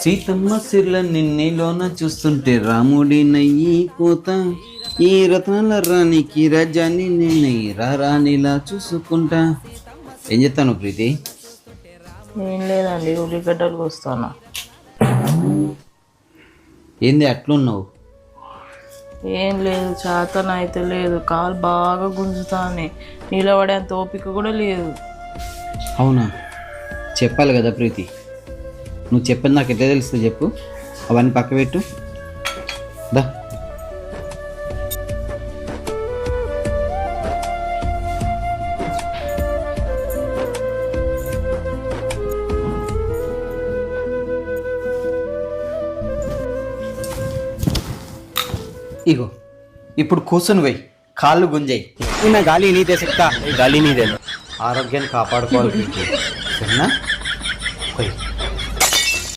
సీతమ్మ సిర్ల నిన్నెలోన చూస్తుంటే రాముడి నయ్యి కోత ఈ రత్నాల రాణికి రాజాని నేనై రాణిలా చూసుకుంటా. ఏం చెప్తాను ప్రీతి? ఏం లేదండి, ఉల్లిగడ్డలు కోస్తాను. ఏంది అట్లున్నావు? ఏం లేదు, చేతన అయితే లేదు, కాలు బాగా గుంజుతాను, నిలబడేంత ఓపిక కూడా లేదు. అవునా? చెప్పాలి కదా ప్రీతి, నువ్వు చెప్పిన నాకు ఎట్లా తెలుస్తుంది చెప్పు. అవన్నీ పక్క పెట్టు దా. ఇగో ఇప్పుడు కూర్చొని పోయి కాళ్ళు గుంజాయి. నా గాలి నీదే చెప్తా, గాలి నీదే. ఆరోగ్యాన్ని కాపాడుకోవాలి ప్రీతి, సరేనా? పోయి